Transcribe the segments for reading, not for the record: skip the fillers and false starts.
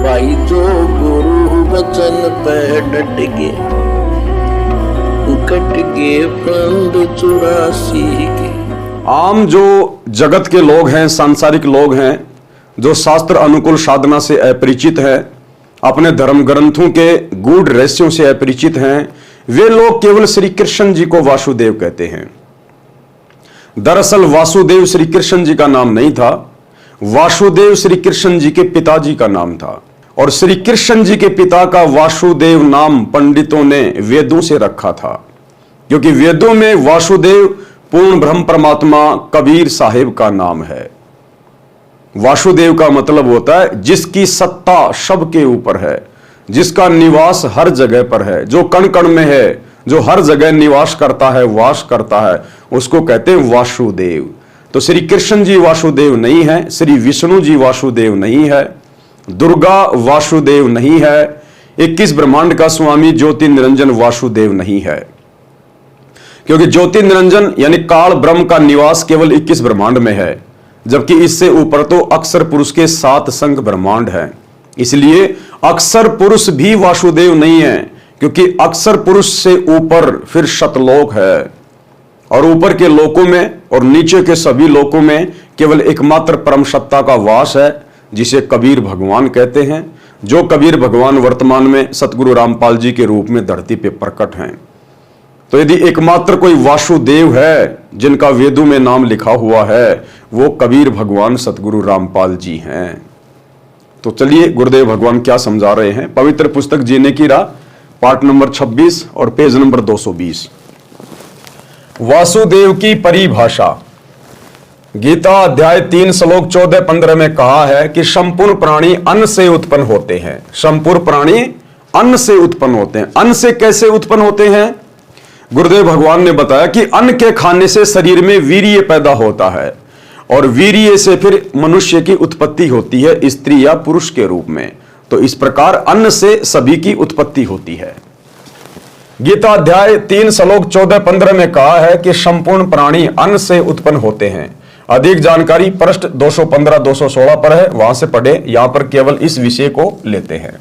भाई जो गुरु वचन पे डट गए, कट गए फंद 84 के। आम जो जगत के लोग हैं, सांसारिक लोग हैं, जो शास्त्र अनुकूल साधना से अपरिचित हैं, अपने धर्म ग्रंथों के गूढ़ रहस्यों से अपरिचित हैं, वे लोग केवल श्री कृष्ण जी को वासुदेव कहते हैं। दरअसल वासुदेव श्री कृष्ण जी का नाम नहीं था, वासुदेव श्री कृष्ण जी के पिताजी का नाम था। और श्री कृष्ण जी के पिता का वासुदेव नाम पंडितों ने वेदों से रखा था, क्योंकि वेदों में वासुदेव पूर्ण ब्रह्म परमात्मा कबीर साहिब का नाम है। वासुदेव का मतलब होता है जिसकी सत्ता सबके ऊपर है, जिसका निवास हर जगह पर है, जो कण कण में है, जो हर जगह निवास करता है, वास करता है, उसको कहते हैं वासुदेव। तो श्री कृष्ण जी वासुदेव नहीं है, श्री विष्णु जी वासुदेव नहीं है, दुर्गा वासुदेव नहीं है, 21 ब्रह्मांड का स्वामी ज्योति निरंजन वासुदेव नहीं है। क्योंकि ज्योति निरंजन यानी काल ब्रह्म का निवास केवल 21 ब्रह्मांड में है, जबकि इससे ऊपर तो अक्षर पुरुष के 7 संख्य ब्रह्मांड हैं। इसलिए अक्षर पुरुष भी वासुदेव नहीं है, क्योंकि अक्षर पुरुष से ऊपर फिर शतलोक है, और ऊपर के लोकों में और नीचे के सभी लोकों में केवल एकमात्र परम सत्ता का वास है, जिसे कबीर भगवान कहते हैं। जो कबीर भगवान वर्तमान में सतगुरु रामपाल जी के रूप में धरती पे प्रकट हैं। तो यदि एकमात्र कोई वासुदेव है जिनका वेदों में नाम लिखा हुआ है, वो कबीर भगवान सतगुरु रामपाल जी हैं। तो चलिए गुरुदेव भगवान क्या समझा रहे हैं। पवित्र पुस्तक जीने की राह, पाठ नंबर 26 और पेज नंबर 220। वासुदेव की परिभाषा। गीता अध्याय 3 श्लोक 14-15 में कहा है कि संपूर्ण प्राणी अन्न से उत्पन्न होते हैं। संपूर्ण प्राणी अन्न से उत्पन्न होते हैं। अन्न से कैसे उत्पन्न होते हैं? गुरुदेव भगवान ने बताया कि अन्न के खाने से शरीर में वीर्य पैदा होता है, और वीर्य से फिर मनुष्य की उत्पत्ति होती है, स्त्री या पुरुष के रूप में। तो इस प्रकार अन्न से सभी की उत्पत्ति होती है। गीता अध्याय 3 श्लोक 14-15 में कहा है कि संपूर्ण प्राणी अन्न से उत्पन्न होते हैं। अधिक जानकारी पृष्ठ 215-216 पर है, वहां से पढ़े। यहां पर केवल इस विषय को लेते हैं।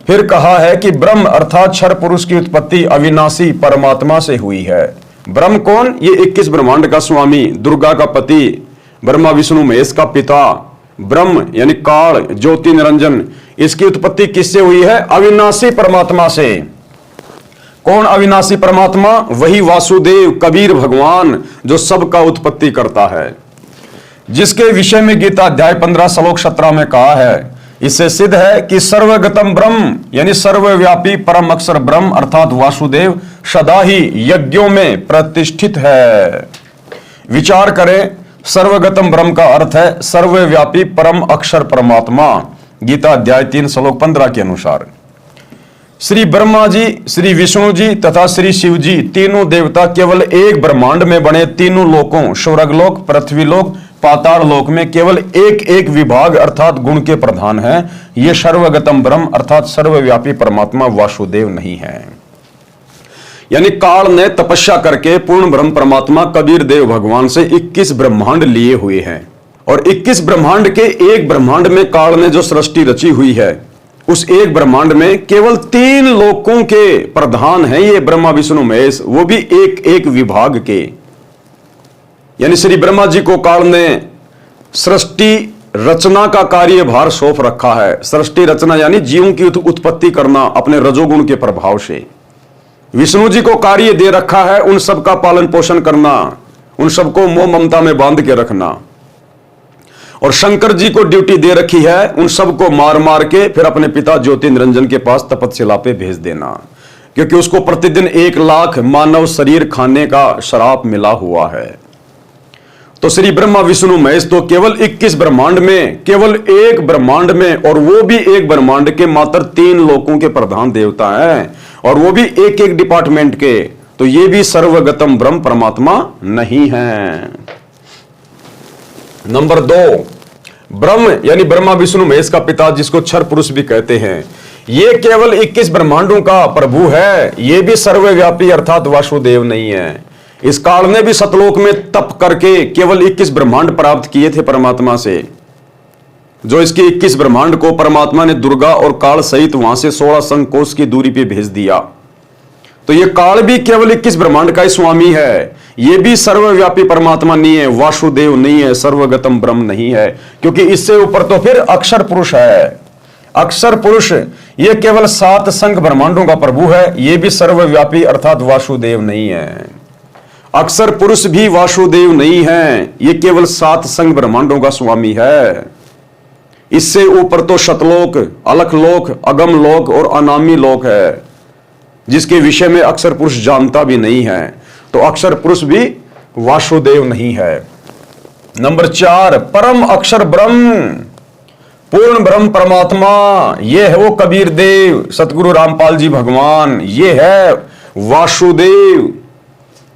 फिर कहा है कि ब्रह्म अर्थात क्षर पुरुष की उत्पत्ति अविनाशी परमात्मा से हुई है। ब्रह्म कौन? ये 21 ब्रह्मांड का स्वामी, दुर्गा का पति, ब्रह्मा विष्णु महेश का पिता, ब्रह्म यानी काल ज्योति निरंजन, इसकी उत्पत्ति किससे हुई है? अविनाशी परमात्मा से। कौन अविनाशी परमात्मा? वही वासुदेव कबीर भगवान जो सबका उत्पत्ति करता है, जिसके विषय में गीता अध्याय 15 श्लोक 17 में कहा है। इससे सिद्ध है कि सर्वगतम ब्रह्म यानी सर्वव्यापी परम अक्षर ब्रह्म अर्थात वासुदेव सदा ही यज्ञों में प्रतिष्ठित है। विचार करें, सर्वगतम ब्रह्म का अर्थ है सर्वव्यापी परम अक्षर परमात्मा। गीता अध्याय 3 श्लोक 15 के अनुसार श्री ब्रह्मा जी, श्री विष्णु जी तथा श्री शिव जी तीनों देवता केवल एक ब्रह्मांड में बने तीनों लोकों स्वर्गलोक, पृथ्वीलोक, पाताल लोक में केवल एक एक विभाग अर्थात गुण के प्रधान हैं। ये सर्वगतम ब्रह्म अर्थात सर्वव्यापी परमात्मा वासुदेव नहीं है। यानी काल ने तपस्या करके पूर्ण ब्रह्म परमात्मा कबीर देव भगवान से 21 ब्रह्मांड लिए हुए हैं, और 21 ब्रह्मांड के एक ब्रह्मांड में काल ने जो सृष्टि रची हुई है, उस एक ब्रह्मांड में केवल 3 लोकों के प्रधान हैं ये ब्रह्मा विष्णु महेश, वो भी एक एक विभाग के। यानी श्री ब्रह्मा जी को काल ने सृष्टि रचना का कार्यभार सौंप रखा है। सृष्टि रचना यानी जीवों की उत्पत्ति करना अपने रजोगुण के प्रभाव से। विष्णु जी को कार्य दे रखा है उन सबका पालन पोषण करना, उन सबको मोह ममता में बांध के रखना। और शंकर जी को ड्यूटी दे रखी है उन सबको मार मार के फिर अपने पिता ज्योति निरंजन के पास तपस्या पे भेज देना, क्योंकि उसको प्रतिदिन 1 लाख मानव शरीर खाने का श्राप मिला हुआ है। तो श्री ब्रह्मा विष्णु महेश तो केवल 21 ब्रह्मांड में केवल एक ब्रह्मांड में, और वो भी एक ब्रह्मांड के मात्र 3 लोकों के प्रधान देवता हैं, और वो भी एक एक डिपार्टमेंट के। तो ये भी सर्वगतम ब्रह्म परमात्मा नहीं है। नंबर 2, ब्रह्म यानी ब्रह्मा विष्णु महेश का पिता, जिसको क्षर पुरुष भी कहते हैं, ये केवल 21 ब्रह्मांडों का प्रभु है। ये भी सर्वव्यापी अर्थात वासुदेव नहीं है। इस काल ने भी सतलोक में तप करके केवल 21 ब्रह्मांड प्राप्त किए थे परमात्मा से। जो इसके 21 ब्रह्मांड को परमात्मा ने दुर्गा और काल सहित वहां से 16 संकोश की दूरी पे भेज दिया। तो ये काल भी केवल 21 ब्रह्मांड का ही स्वामी है, ये भी सर्वव्यापी परमात्मा नहीं है, वासुदेव नहीं है, सर्वगतम ब्रह्म नहीं है, क्योंकि इससे ऊपर तो फिर अक्षर पुरुष है। अक्षर पुरुष ये केवल 7 संघ ब्रह्मांडों का प्रभु है, ये भी सर्वव्यापी अर्थात वासुदेव नहीं है। अक्षर पुरुष भी वासुदेव नहीं है, ये केवल 7 संघ ब्रह्मांडों का स्वामी है। इससे ऊपर तो शतलोक, अलख लोक, अगम लोक और अनामी लोक है, जिसके विषय में अक्षर पुरुष जानता भी नहीं है। तो अक्षर पुरुष भी वासुदेव नहीं है। नंबर 4, परम अक्षर ब्रह्म, पूर्ण ब्रह्म परमात्मा, ये है वो कबीर देव, सतगुरु रामपाल जी भगवान, ये है वासुदेव,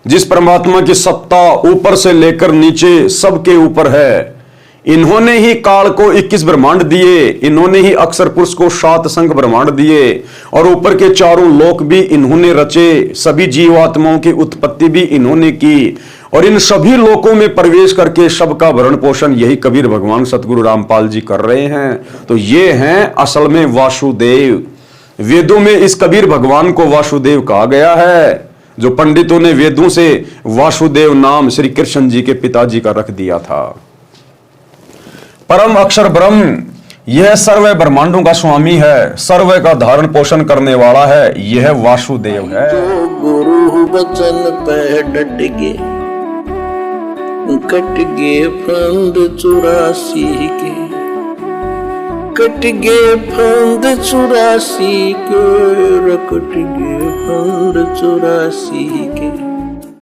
जिस परमात्मा की सत्ता ऊपर से लेकर नीचे सबके ऊपर है। इन्होंने ही काल को 21 ब्रह्मांड दिए, इन्होंने ही अक्षर पुरुष को 7 संघ ब्रह्मांड दिए, और ऊपर के चारों लोक भी इन्होंने रचे, सभी जीवात्माओं की उत्पत्ति भी इन्होंने की, और इन सभी लोकों में प्रवेश करके सबका भरण पोषण यही कबीर भगवान सतगुरु रामपाल जी कर रहे हैं। तो ये हैं असल में वासुदेव। वेदों में इस कबीर भगवान को वासुदेव कहा गया है, जो पंडितों ने वेदों से वासुदेव नाम श्री कृष्ण जी के पिताजी का रख दिया था। परम अक्षर ब्रह्म यह सर्व ब्रह्मांडों का स्वामी है, सर्व का धारण पोषण करने वाला है, यह वासुदेव है। जो गुरु बचन पे डट गे, कट गे फंद 84 के, कट गे फंद 84 के, कट गे फंद 84 के।